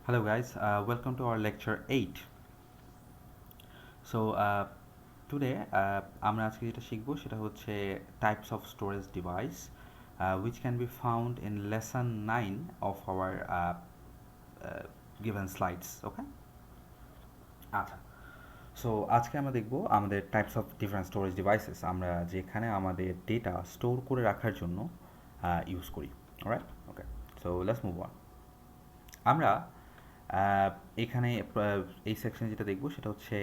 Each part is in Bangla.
Hello guys, welcome to our lecture 8. So today আমরা আজকে যেটা শিখবো সেটা হচ্ছে types of storage device which can be found in lesson 9 of our given slides. Okay? আচ্ছা, সো আজকে আমরা দেখব আমাদের types of different storage devices আমরা যেখানে আমাদের ডেটা স্টোর করে রাখার জন্য ইউজ করি। All right, okay, so let's move on. আমরা এখানে এই সেকশনে যেটা দেখব সেটা হচ্ছে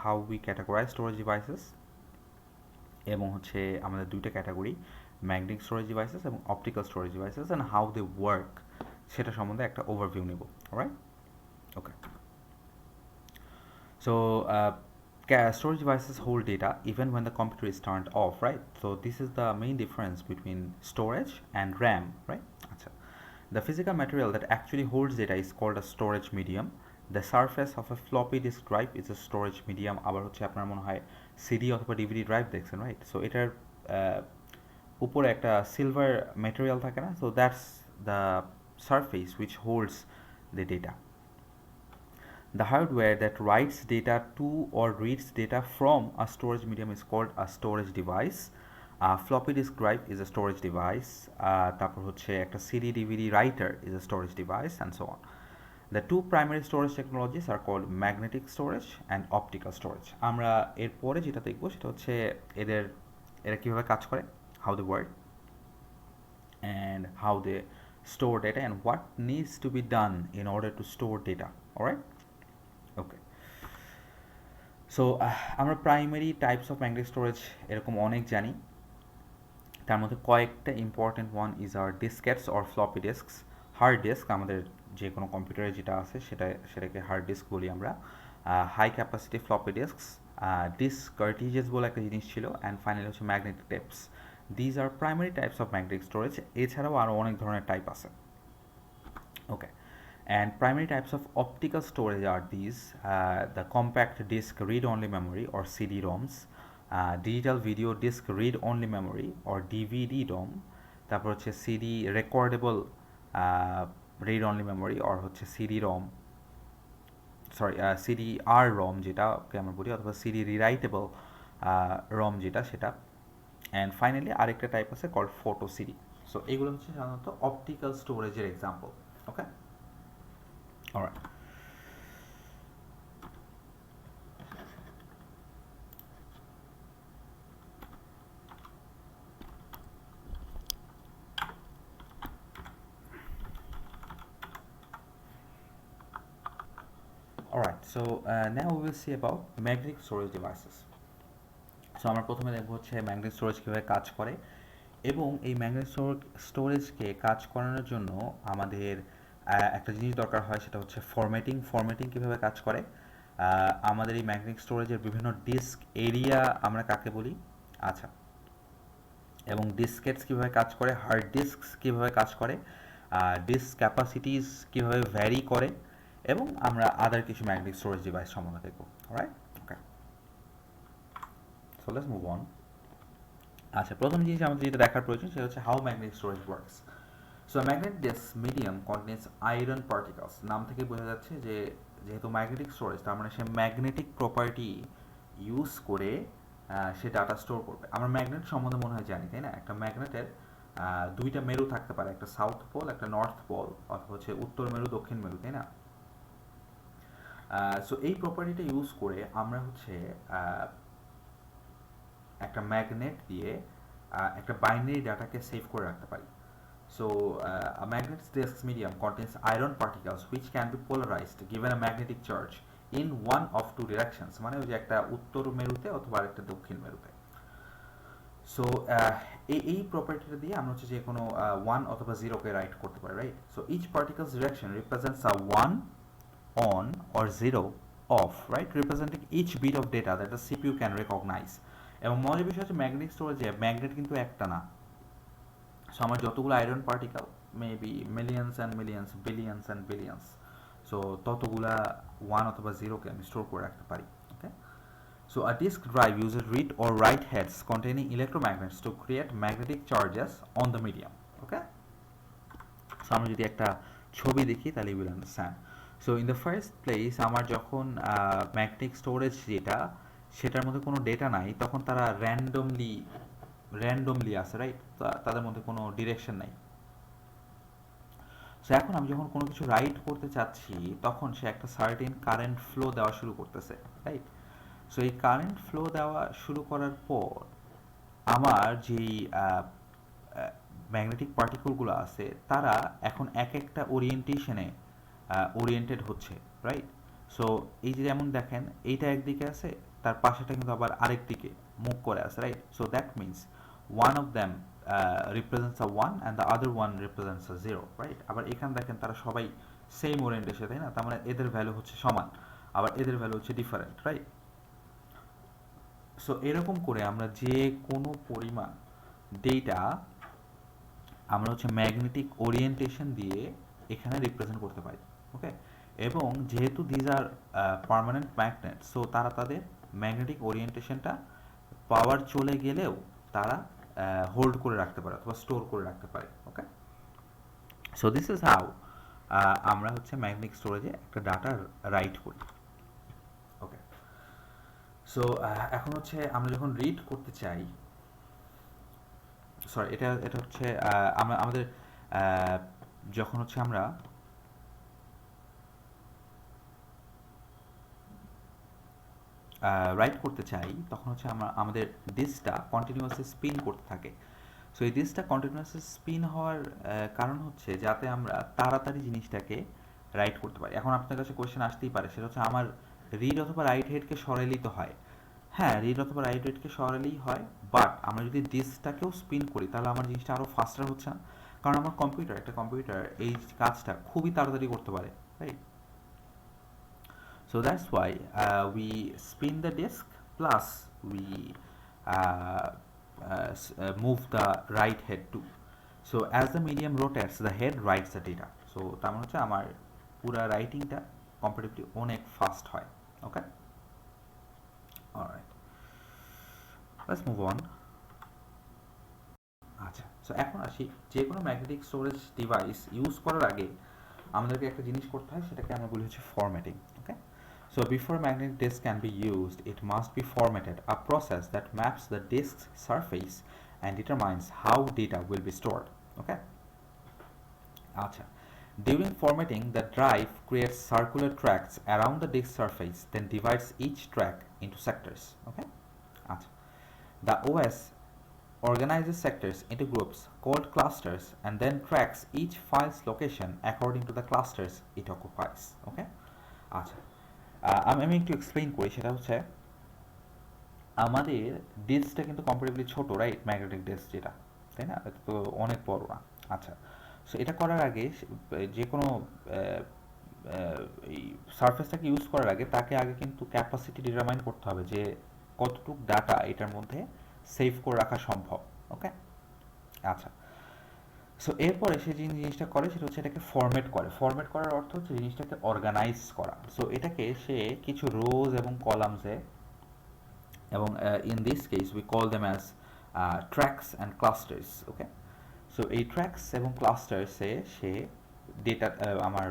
how we categorise storage devices, এবং হচ্ছে আমাদের দুইটা ক্যাটাগরি, ম্যাগনেটিক স্টোরেজ ডিভাইসেস এবং optical storage devices, and how they work সেটা সম্বন্ধে একটা ওভারভিউ নেব। All right, okay. So storage devices hold data even when the computer is turned off, right? So this is the main difference between storage and RAM, right? Achha. The physical material that actually holds data is called a storage medium. The surface of a floppy disk drive is a storage medium. আবার হচ্ছে আপনার মনে হয় সিডি অথবা ডিভিডি ড্রাইভ দেখছেন, রাইট? সো এটার উপরে একটা সিলভার ম্যাটেরিয়াল থাকে না, so that's the surface which holds the data. The hardware that writes data to or reads data from a storage medium is called a storage device. Floppy disk drive is a storage device. তারপর হচ্ছে একটা CD DVD writer is a storage device, and so on. The two primary storage technologies are called magnetic storage and optical storage. আমরা এরপরে যেটা দেখব সেটা হচ্ছে এরা কিভাবে কাজ করে, how they work and how they store data and what needs to be done in order to store data. Alright? Okay, so আমরা primary types of magnetic storage এরকম অনেক জানি। তার মধ্যে কয়েকটা important one is are diskettes or floppy disks. Hard disk আমাদের যে কোনো কম্পিউটারে যেটা আছে সেটাকে হার্ড ডিস্ক বলি আমরা। হাই ক্যাপাসিটি ফ্লপি ডিস্কস, ডিস্ক কার্টিজেস বলে একটা জিনিস ছিল, অ্যান্ড ফাইনালি হচ্ছে magnetic tapes. These are primary types of magnetic storage. এছাড়াও আরও অনেক ধরনের টাইপ আছে। ওকে, and primary types of optical storage are these: the compact disc read-only memory or CD-ROMs, digital video disc read-only memory or DVD-ROM, তারপর হচ্ছে CD recordable read-only memory or হচ্ছে CD-ROM, CD-ROM যেটাকে আমরা বলি, অথবা CD rewritable ROM যেটা সেটা, অ্যান্ড ফাইনালি আরেকটা টাইপ আছে কল্ড ফটো CD. সো এগুলো হচ্ছে সাধারণত অপটিক্যাল স্টোরেজের example. Okay, alright. Alright, so now we will see about magnetic storage devices. So আমরা প্রথমে দেখব হচ্ছে ম্যাগনেটিক স্টোরেজ কীভাবে কাজ করে, এবং এই ম্যাগনেটিক স্টোরেজকে কাজ করানোর জন্য আমাদের একটা জিনিস দরকার হয়, সেটা হচ্ছে ফরম্যাটিং কীভাবে কাজ করে। আমাদের এই ম্যাগনেটিক স্টোরেজের বিভিন্ন ডিস্ক এরিয়া আমরা কাকে বলি, আচ্ছা, এবং ডিস্কেটস কীভাবে কাজ করে, হার্ড ডিস্কস কীভাবে কাজ করে, ডিস্ক ক্যাপাসিটিস কীভাবে ভ্যারি করে, এবং আমরা আদার কিছু ম্যাগনেটিক স্টোরেজ ডিভাইস সম্বন্ধে দেখব। All right, okay, so let's move on. আচ্ছা, প্রথম জিনিস আমাদের যেটা দেখার প্রয়োজন সেটা হচ্ছে how magnetic storage works. So magnetic disk medium contains iron particles. নাম থেকে বোঝা যাচ্ছে যে যেহেতু ম্যাগনেটিক স্টোরেজ, তার মানে সে ম্যাগনেটিক প্রপার্টি ইউজ করে সে ডাটা স্টোর করবে। আমরা ম্যাগনেট সম্বন্ধে মনে হয় জানি, তাই না? একটা ম্যাগনেটের দুইটা মেরু থাকতে পারে, একটা সাউথ পোল, একটা নর্থ পোল, অথবা হচ্ছে উত্তর মেরু, দক্ষিণ মেরু, তাই না? সো এই প্রপার্টিটা ইউজ করে আমরা হচ্ছে একটা ম্যাগনেট দিয়ে একটা বাইনারি ডাটাকে সেভ করে রাখতে পারি। So a magnetic disk medium contains iron particles which can be polarized given a magnetic charge in one of two directions, মানে ওই যে একটা উত্তর মেরুতে অথবা আরেকটা দক্ষিণ মেরুতে। সো এই প্রপার্টিটা দিয়ে আমরা হচ্ছে যে কোনো 1 অথবা 0 কে রাইট করতে পারি, right? So each particles direction represents a 1 on or 0 off, right, representing each bit of data that the CPU can recognize. এবং মজার বিষয় হচ্ছে ম্যাগনেটিক স্টোরেজে ম্যাগনেট কিন্তু একটা না। সো আমার যতগুলো iron particle, maybe millions and millions, billions and billions, so ততগুলা 1 অথবা 0-কে আমি স্টোর করে রাখতে পারি। Okay, so a disk drive uses read or write heads containing electromagnets to create magnetic charges on the medium. Okay, so আমরা যদি একটা ছবি দেখি তাহলে you will understand. So in the first place আমার যখন ম্যাগনেটিক স্টোরেজ যেটা সেটার মধ্যে কোনো ডেটা নাই, তখন তারা র্যান্ডমলি আসে, রাইট? তাদের মধ্যে কোনো ডিরেকশন নাই। সো এখন আমি যখন কোনো কিছু রাইট করতে চাচ্ছি তখন সে একটা সার্টেন কারেন্ট ফ্লো দেওয়া শুরু করতেছে, রাইট? সো এই কারেন্ট ফ্লো দেওয়া শুরু করার পর আমার যেই ম্যাগনেটিক পার্টিকলগুলো আছে তারা এখন এক একটা ওরিয়েন্টেশনে ওরিয়েন্টেড হচ্ছে, রাইট? সো এই যে যেমন দেখেন এইটা একদিকে আছে, তার পাশেটা কিন্তু আবার আরেক দিকে মুভ করে আছে, right? So that means one of them represents a 1 and the other one represents a 0, right? আবার এখানে দেখেন তারা সবাই সেম ওরিয়েন্টেশন, তাই না? তার মানে এদের ভ্যালু হচ্ছে সমান, আবার এদের ভ্যালু হচ্ছে ডিফারেন্ট, রাইট? সো এরকম করে আমরা যে কোনো পরিমাণ ডেটা আমরা হচ্ছে ম্যাগনেটিক ওরিয়েন্টেশন দিয়ে এখানে রিপ্রেজেন্ট করতে পারি, ওকে? এবং যেহেতু these are permanent magnet, so তারা তাদের ম্যাগনেটিক ওরিয়েন্টেশনটা পাওয়ার চলে গেলেও তারা হোল্ড করে রাখতে পারে অথবা স্টোর করে রাখতে পারে, ওকে? সো দিস ইজ হাউ আমরা হচ্ছে ম্যাগনেটিক স্টোরেজে একটা ডাটা রাইট করি, ওকে? সো এখন হচ্ছে আমরা যখন রিড করতে চাই, সরি এটা এটা হচ্ছে আমরা আমাদের যখন হচ্ছে আমরা রাইট করতে চাই তখন হচ্ছে আমাদের ডিস্কটা কন্টিনিউয়াসলি স্পিন করতে থাকে। সো এই ডিস্কটা কন্টিনিউয়াসলি স্পিন হওয়ার কারণ হচ্ছে যাতে আমরা তাড়াতাড়ি জিনিসটাকে রাইট করতে পারি। এখন আপনার কাছে কোয়েশ্চেন আসতেই পারে, সেটা হচ্ছে আমার রিড অথবা রাইট হেডকে সরালেই তো হয়। হ্যাঁ, রিড অথবা রাইট হেডকে সরালেই হয়, বাট আমরা যদি ডিস্কটাকেও স্পিন করি তাহলে আমার জিনিসটা আরও ফাস্টার হচ্ছে না? কারণ আমার একটা কম্পিউটার এই কাজটা খুবই তাড়াতাড়ি করতে পারে, right? So that's why we spin the disk plus we move the right head too. So as the medium rotates, the head writes the data. So তার মানে হচ্ছে আমার পুরা রাইটিংটা কম্পারেটিভলি অনেক ফাস্ট হয়, okay? Alright, let's move on. আচ্ছা, সো এখন আসি যে কোনো ম্যাগনেটিক স্টোরেজ ডিভাইস ইউজ করার আগে আমাদেরকে একটা জিনিস করতে হয়, সেটাকে আমরা বলি হচ্ছে formatting, okay? So before magnetic disk can be used, it must be formatted, a process that maps the disk's surface and determines how data will be stored. Okay? Acha. During formatting, the drive creates circular tracks around the disk surface, then divides each track into sectors. Okay? Acha. The OS organizes sectors into groups called clusters and then tracks each file's location according to the clusters it occupies. Okay? Acha. আমি একটু এক্সপ্লেইন করি, সেটা হচ্ছে আমাদের ডিস্কটা কিন্তু কম্পারেটিভলি ছোট, রাইট? ম্যাগনেটিক ডিস্ক যেটা, তাই না? এটা তো অনেক বড় না। আচ্ছা, সো এটা করার আগে যে কোনো এই সারফেসটাকে ইউজ করার আগে তাকে আগে কিন্তু ক্যাপাসিটি ডিটারমাইন করতে হবে যে কতটুকু ডাটা এটার মধ্যে সেভ করে রাখা সম্ভব, ওকে? আচ্ছা, সো এরপরে সে যে জিনিসটা করে সেটা হচ্ছে এটাকে ফরম্যাট করার অর্থ হচ্ছে জিনিসটাকে অর্গানাইজ করা। সো এটাকে সে কিছু রোজ এবং কলামসে, এবং in this case we call them as tracks and clusters, okay? So এই ট্র্যাকস এবং ক্লাস্টার্সে সে ডেটা আমার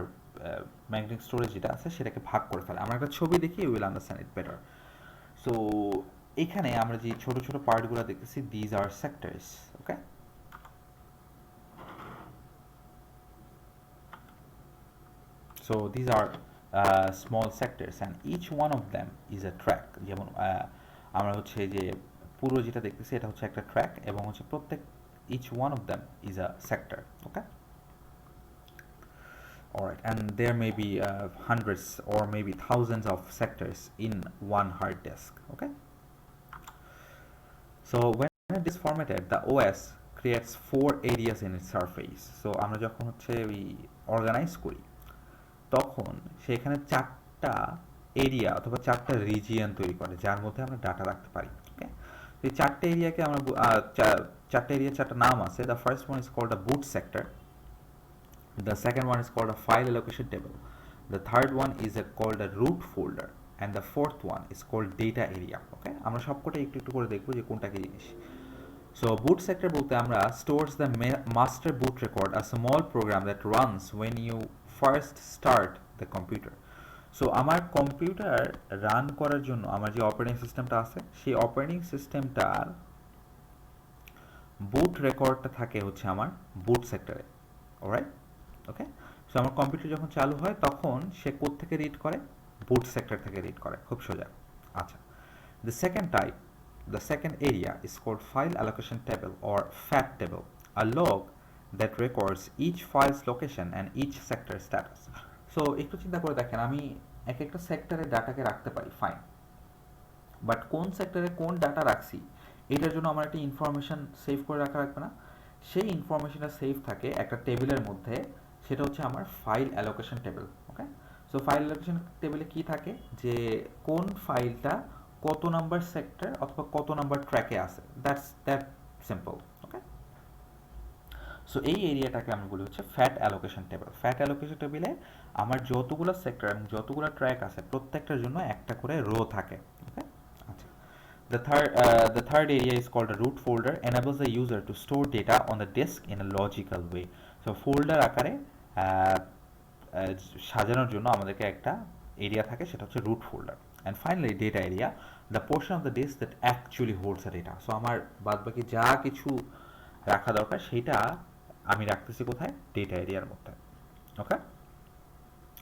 ম্যাগনেটিক স্টোরেজ যেটা আছে সেটাকে ভাগ করে ফেলে। আমরা একটা ছবি দেখি, you will understand it better. So এখানে আমরা যে ছোট ছোট পার্টগুলো দেখতেছি, these are sectors, okay? So these are small sectors and each one of them is a track. যেমন আমরা হচ্ছে যে পুরো যেটা দেখতেছি এটা হচ্ছে একটা ট্র্যাক এবং হচ্ছে প্রত্যেক each one of them is a sector, okay? Alright, and there may be hundreds or maybe thousands of sectors in one hard disk, okay? So when it is formatted, the OS creates 4 areas in its surface. So আমরা যখন হচ্ছে we organize করি তখন সেখানে 4টা এরিয়া অথবা 4টা রিজিয়ন তৈরি করে যার মধ্যে আমরা ডাটা রাখতে পারি, ওকে? তো এই 4টে এরিয়াকে আমরা 4টে এরিয়া 4টা নাম আছে। The first one is called a boot sector, the second one is called a file allocation table, the third one is called a root folder and the fourth one is called data area, okay? আমরা সবকটা একটু একটু করে দেখবো যে কোনটা কি জিনিস। So boot sector বলতে আমরা stores the master boot record, a small program that runs when you first start the computer. So আমার কম্পিউটার রান করার জন্য আমার যে অপারেটিং সিস্টেমটা আছে সেই অপারেটিং সিস্টেমটার বুট রেকর্ডটা থাকে হচ্ছে আমার বুট সেক্টরে। Alright, okay. সো আমার কম্পিউটার যখন চালু হয় তখন সে কোড থেকে রিড করে, বুট সেক্টর থেকে রিড করে, খুব সোজা। আচ্ছা, the second type, the second area is called file allocation table or FAT table, a log that records each file's location and each sector status. So একটু চিন্তা করে দেখেন, আমি এক একটা সেক্টরে ডাটাকে রাখতে পারি, ফাইন, বাট কোন সেক্টরে কোন ডাটা রাখছি এটার জন্য আমার একটা ইনফরমেশন সেভ করে রাখা রাখবে না? সেই ইনফরমেশনটা সেভ থাকে একটা টেবিলের মধ্যে, সেটা হচ্ছে আমার ফাইল অ্যালোকেশন টেবিল। ওকে, সো ফাইল অ্যালোকেশন টেবিলে কি থাকে, যে কোন ফাইলটা কত নাম্বার সেক্টর অথবা কত নাম্বার ট্র্যাকে আছে, দ্যাট সিম্পল। ওকে, সো এই এরিয়াটাকে আমি বলি হচ্ছে fat allocation table. Fat allocation টেবিলে আমার যতগুলো সেক্টর এবং যতগুলো ট্র্যাক আছে প্রত্যেকটার জন্য একটা করে রো থাকে। ওকে, আচ্ছা। The third area is called a root folder, enables the user to store data on the disk in a logical way. So folder আকারে সাজানোর জন্য আমাদেরকে একটা এরিয়া থাকে, সেটা হচ্ছে root folder. And finally data area, the portion of the disk that actually holds the data. So আমার বাদবাকি যা কিছু রাখা দরকার সেটা আমি রাখতেছি কোথায়, ডেটা এরিয়ার মধ্যে। Okay,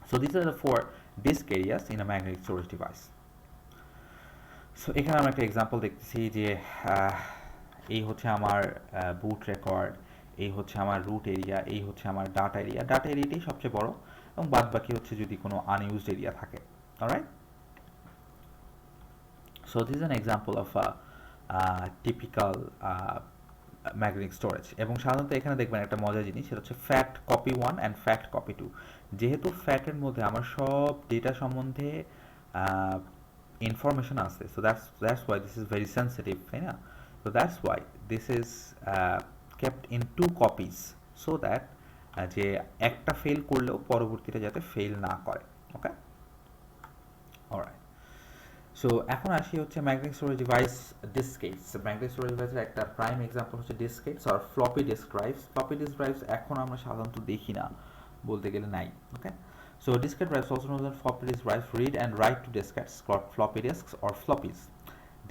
so this are the four disk areas in a magnetic storage device. So এখানে আমরা একটা এক্সাম্পল দেখতেছি যে এই হচ্ছে আমার বুট রেকর্ড, এই হচ্ছে আমার রুট এরিয়া, এই হচ্ছে আমার ডাটা এরিয়া। ডাটা এরিয়াটাই সবচেয়ে বড় এবং বাদ বাকি হচ্ছে যদি কোনো আনইউজড এরিয়া থাকে। Alright, so this is an example of a typical magnetic storage. এবং সাধারণত এখানে দেখবেন একটা মজার জিনিস, সেটা হচ্ছে fat copy 1 and fat copy 2। যেহেতু ফ্যাটের মধ্যে আমার সব ডেটা সম্বন্ধে information আছে, so that's why this is very sensitive, তাই না? So that's why this is kept in 2 copies so that যে একটা ফেল করলেও পরবর্তীতে যাতে ফেল না করে। ওকে, অলরাইট। সো এখন আসি হচ্ছে magnetic storage device diskettes. Magnetic storage ডিভাইসের একটা প্রাইম এক্সাম্পল হচ্ছে ডিসকেটস আর floppy disk drives. Floppy disk drives এখন আমরা সাধারণত দেখি না, বলতে গেলে নাই। ওকে, so diskette drives, also known as floppy disk drives, read and write to diskettes called floppy disks or floppies.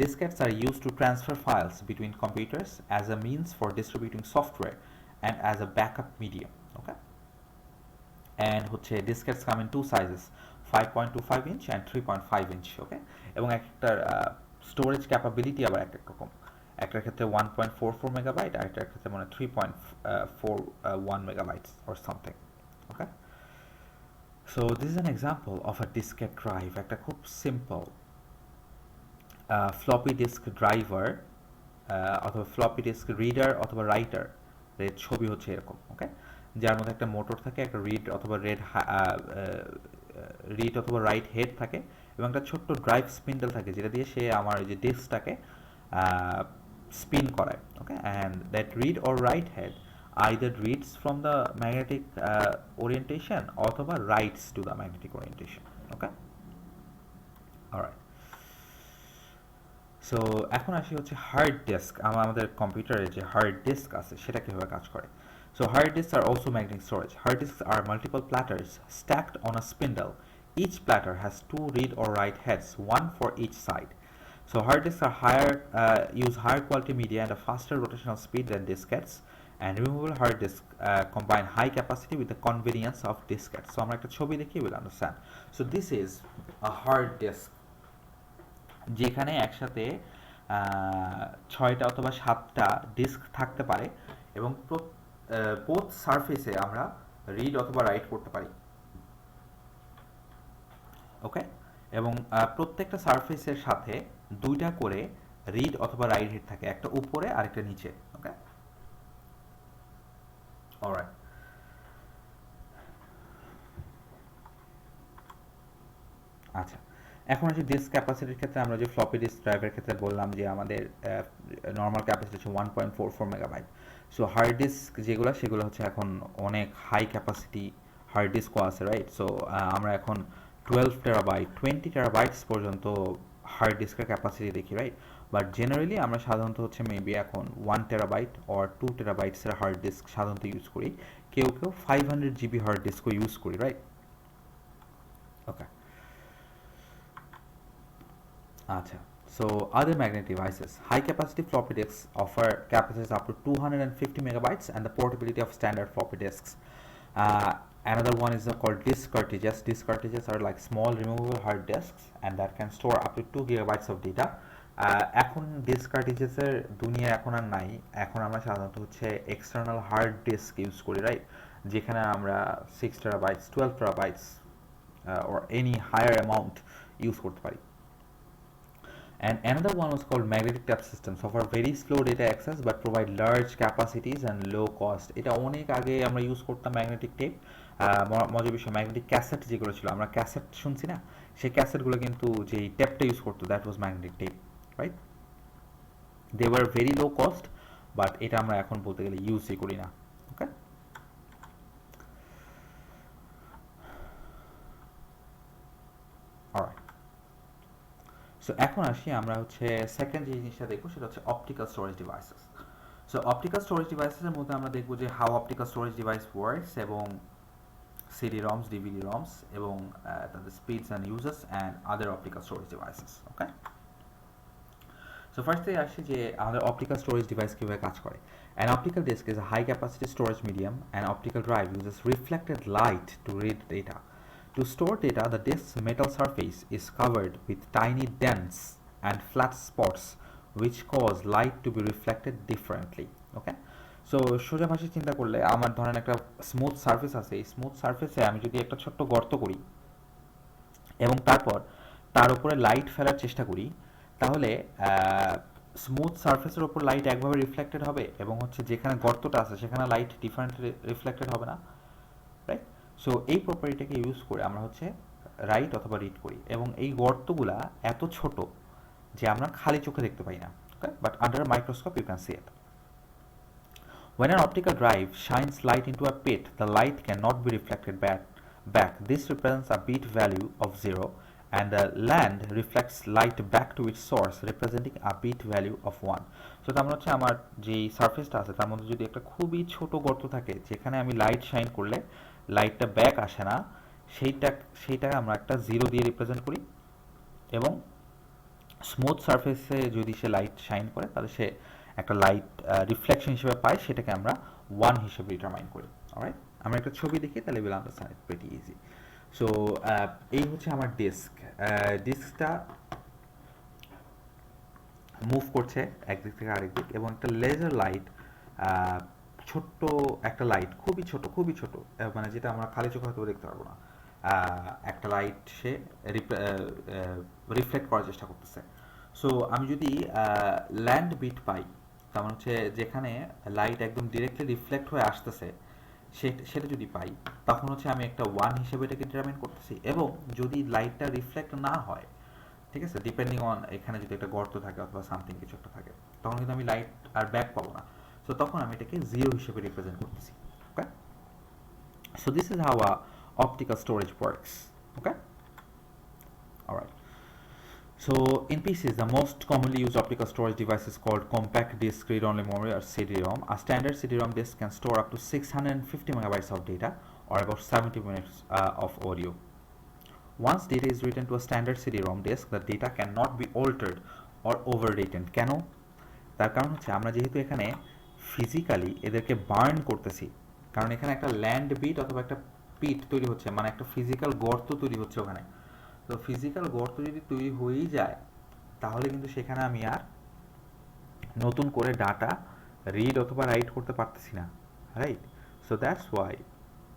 Diskettes are used to transfer files between computers as a means for distributing software and as a backup medium. Okay, and হচ্ছে diskettes come in two sizes, 5.25 inch and 3.5 inch. Okay, এবং একটা স্টোরেজ ক্যাপাবিলিটি আবার এক এক রকম, একটার ক্ষেত্রে 1.44 মেগাবাইট আর একটার ক্ষেত্রে মানে 3.41 megabytes or something. Okay, so this is an example of a diskette drive, একটা খুব সিম্পল ফ্লপি ডিস্ক ড্রাইভার অথবা ফ্লপি ডিস্ক রিডার অথবা রাইটার এর ছবি হচ্ছে এরকম। ওকে, যার মধ্যে একটা মোটর থাকে, একটা রিড অথবা রাইট হেড থাকে এবং একটা ছোট্ট ড্রাইভ স্পিন্ডেল থাকে যেটা দিয়ে সে আমার যে ডিস্কটাকে স্পিন করায়। Okay, and that read or write head either reads from the magnetic orientation অথবা writes to the magnetic orientation. Okay, alright. So এখন আসি হচ্ছে হার্ড ডিস্ক। আমাদের কম্পিউটারে যে হার্ড ডিস্ক আছে সেটা কিভাবে কাজ করে। So hard disks are also magnetic storage. Hard disks are multiple platters stacked on a spindle. Each platter has 2 read or write heads, one for each side. So hard disks are use higher quality media and a faster rotational speed than diskettes. And removable hard disk combine high capacity with the convenience of diskettes. So আমরা একটা ছবি দেখি, we'll understand. So this is a hard disk, যেখানে একসাথে 6টা অথবা 7টা ডিস্ক থাকতে পারে এবং বোথ সারফেসে আমরা রিড অথবা রাইট করতে পারি। ওকে, এবং প্রত্যেকটা সারফেসের সাথে 2টা করে রিড অথবা রাইট হেড থাকে, একটা উপরে আর একটা নিচে। ওকে, অলরাইট। আচ্ছা, এখন আসি ডিস্ক ক্যাপাসিটির ক্ষেত্রে। আমরা যে ফ্লপি ডিস্ক ড্রাইভের ক্ষেত্রে বললাম যে আমাদের নর্মাল ক্যাপাসিটি হচ্ছে 1.44 মেগাবাইট। সো হার্ড ডিস্ক যেগুলো সেগুলো হচ্ছে এখন অনেক হাই ক্যাপাসিটি হার্ড ডিস্কও আছে, রাইট? সো আমরা এখন 12 টেরাবাইট 20 টেরাবাইটস পর্যন্ত হার্ড ডিস্কের ক্যাপাসিটি দেখি, রাইট? বাট জেনারেলি আমরা সাধারণত হচ্ছে মেবি এখন 1 টেরাবাইট অর 2 টেরাবাইটসের হার্ড ডিস্ক সাধারণত ইউজ করি, কেউ 500 জিবি হার্ড ডিস্কও ইউজ করি, রাইট? ওকে, আচ্ছা। So other magnetic devices, high capacity floppy disks offer capacities up to 250 megabytes and the portability of standard floppy disks. Uh, Another one is called disk cartridges. Disk cartridges are like small removable hard disks and that can store up to 2 gigabytes of data. এখন ডিস্ক কার্ট্রিজেসের দুনিয়া এখন আর নাই, এখন আমরা সাধারণত হচ্ছে এক্সটার্নাল হার্ড ডিস্ক ইউজ করি, রাইট? যেখানে আমরা 6 terabytes, 12 terabytes or any higher amount use করতে পারি। And another one was called magnetic tape systems, offer very slow data access but provide large capacities and low cost. এটা অনেক আগে আমরা ইউজ করতাম ম্যাগনেটিক টেপ। মজার বিষয়, ম্যাগনেটিক ক্যাসেট যেগুলো ছিল, আমরা ক্যাসেট শুনছি না, সেই ক্যাসেটগুলো কিন্তু যেই টেপটা ইউজ করতো that was magnetic tape, right? They were very low cost, but এটা আমরা এখন বলতে গেলে ইউজই করি না। ওকে, অলরাইট। সো এখন আসি আমরা হচ্ছে সেকেন্ড যে জিনিসটা দেখবো সেটা হচ্ছে optical storage devices. So optical storage ডিভাইসেসের মধ্যে আমরা দেখবো যে how optical storage device works এবং CD-ROMs, DVD-ROMs এবং তাদের speeds and uses and other optical storage devices. Okay, so ফার্স্টে আসি যে আমাদের অপটিক্যাল স্টোরেজ ডিভাইস কীভাবে কাজ করে। An optical disk is a high capacity storage medium. An optical drive uses reflected light to read data. To store data, the disk's metal surface is covered with tiny dents and flat spots which cause light to be reflected differently. Okay? So সোজা ভাষায় চিন্তা করলে আমার ধরেন একটা স্মুথ সারফেস আছে, এই স্মুথ সারফেসে আমি যদি একটা ছোট্ট গর্ত করি এবং তারপর তার উপরে লাইট ফেলার চেষ্টা করি, তাহলে স্মুথ সারফেসের ওপর লাইট একভাবে রিফ্লেক্টেড হবে এবং হচ্ছে যেখানে গর্তটা আছে সেখানে লাইট ডিফারেন্ট রিফ্লেক্টেড হবে না, রাইট? সো এই প্রপার্টিটাকে ইউজ করে আমরা হচ্ছে রাইট অথবা রিড করি এবং এই গর্তগুলা এত ছোট যে আমরা খালি চোখে দেখতে পাই না, okay, but under microscope you can see it. When an optical drive shines light into a pit, the light cannot be reflected back. This represents a bit value of 0 and the land reflects light back to its source representing a bit value of 1. So তার মানে হচ্ছে আমার যেই সারফেসটা আছে তার মধ্যে যদি একটা খুবই ছোট গর্ত থাকে যেখানে আমি লাইট শাইন করলে লাইটটা ব্যাক আসে না, সেইটা আমরা একটা 0 দিয়ে রিপ্রেজেন্ট করি এবং স্মুথ সারফেসে যদি সে লাইট শাইন করে তাহলে সে একটা লাইট রিফ্লেকশন হিসেবে পাই, সেটাকে আমরা 1 হিসেবে ডিটারমাইন করি। অলরাইট, আমরা একটা ছবি দেখি তাহলে will understand it pretty easy. So এই হচ্ছে আমার ডিস্ক, ডিস্কটা মুভ করছে একদিক থেকে আরেক দিক এবং একটা লেজার লাইট, ছোট্ট একটা লাইট, খুবই ছোট, মানে যেটা আমরা খালি চোখে হয়তো দেখতে পারবো না, একটা লাইট সে রিফ্লেক্ট করার চেষ্টা করতেছে। সো আমি যদি ল্যান্ড বিট পাই, তার মানে হচ্ছে যেখানে লাইট একদম ডিরেক্টলি রিফ্লেক্ট হয়ে আসতেছে সেটা যদি পাই, তখন হচ্ছে আমি একটা 1 হিসেবে এটাকে ডিটারমাইন করতেছি। এবং যদি লাইটটা রিফ্লেক্ট না হয়, ঠিক আছে, ডিপেন্ডিং অন এখানে যদি একটা গর্ত থাকে অথবা সামথিং কিছু একটা থাকে, তখন কিন্তু আমি লাইট আর ব্যাক পাবো না। সো তখন আমি এটাকে 0 হিসেবে রিপ্রেজেন্ট করতেছি। Okay, so this is how a optical storage works. Okay, all right. So in PCs, the most commonly used optical storage device is called compact disk read-only memory or CD-ROM. A standard CD-ROM disk can store up to 650 megabytes of data or about 70 minutes of audio. Once data is written to a standard CD-ROM disk, the data cannot be altered or overwritten. কেন? তার কারণ হচ্ছে আমরা যেহেতু এখানে ফিজিক্যালি এদেরকে বার্ন করতেছি, কারণ এখানে একটা ল্যান্ড বিট অথবা একটা পিট তৈরি হচ্ছে, মানে একটা ফিজিক্যাল গর্ত তৈরি হচ্ছে ওখানে। তো ফিজিক্যাল গর্ত যদি তৈরি হয়েই যায় তাহলে কিন্তু সেখানে আমি আর নতুন করে ডাটা রিড অথবা রাইট করতে পারতেছি না, রাইট? সো দ্যাটস ওয়াই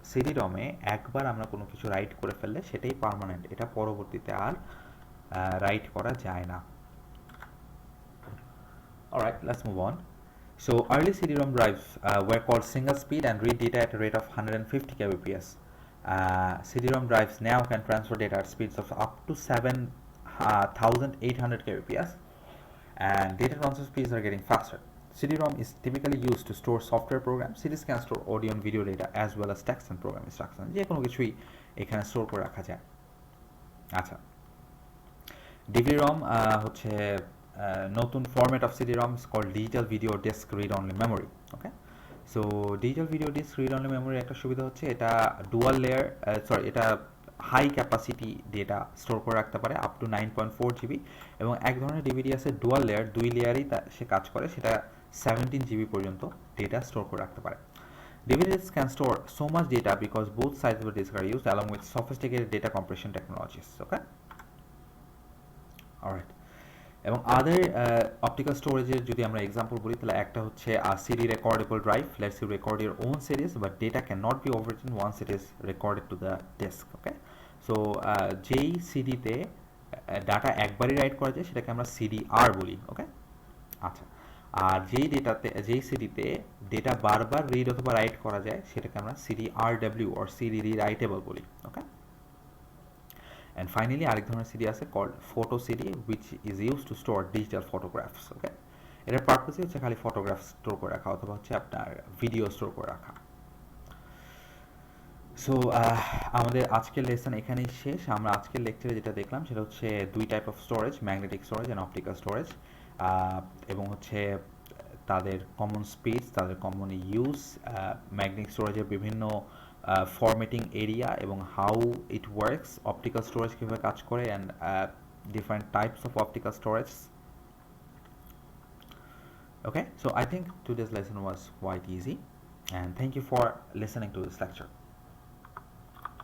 সিডি-রমে একবার আমরা কোনো কিছু রাইট করে ফেললে সেটাই পার্মানেন্ট, এটা পরবর্তীতে আর রাইট করা যায় না। Alright, let's move on. So early CD-ROM drives were called single speed and read data at a rate of 150 kbps. CD-ROM drives now can transfer data at speeds of up to 7,800 kbps, and data transfer speeds are getting faster. CD-ROM is typically used to store software programs. CDs can store audio and video data as well as text and program instructions. যে কোনো কিছুই এখানে স্টোর করে রাখা যায়। আচ্ছা, DVD-ROM হচ্ছে নতুন format of CD-ROM is called digital video disk read-only memory. Okay, so digital video disk read only মেমোরির একটা সুবিধা হচ্ছে এটা ডুয়াল লেয়ার এটা হাই ক্যাপাসিটি ডেটা স্টোর করে রাখতে পারে আপ টু 9.4 জিবি, এবং এক ধরনের ডিভিডি আছে ডুয়াল লেয়ার, দুই লেয়ারই সে কাজ করে, সেটা 17 জিবি পর্যন্ত ডেটা স্টোর করে রাখতে পারে। DVDs can store so much data because both sides of the disk are used along with sophisticated data compression technologies. Okay? Alright. এবং আদার অপটিক্যাল স্টোরেজের যদি আমরা এক্সাম্পল বলি, তাহলে একটা হচ্ছে CD recordable drive, lets you record your own series but data can not be overwritten once it is recorded to the disk. Okay, so যেই সিডিতে ডাটা একবারই রাইট করা যায় সেটাকে আমরা CDR বলি। ওকে, আচ্ছা, আর যেই সিডিতে ডেটা বারবার রিড অথবা রাইট করা যায় সেটাকে আমরা CDRW অর সিডি রিরাইটেবল বলি। ওকে, and finally আরেক ধরনের সিডি আছে called photo CD which is used to store digital photographs. ওকে, এটার পারপাসই হচ্ছে খালি ফটোগ্রাফ স্টোর করে রাখা অথবা হচ্ছে আপনার ভিডিও স্টোর করে রাখা। সো আমাদের আজকের লেসন এখানেই শেষ। আমরা আজকের লেকচারে যেটা দেখলাম সেটা হচ্ছে দুই type of storage, magnetic storage and optical storage, এবং হচ্ছে তাদের কমন স্পেস, তাদের কমন ইউজ, ম্যাগনেটিক স্টোরেজের বিভিন্ন ফরম্যাটিং এরিয়া এবং how it works, optical storage কীভাবে কাজ করে, and different types of optical storage. Okay, so I think today's lesson was quite easy, and thank you for listening to this lecture.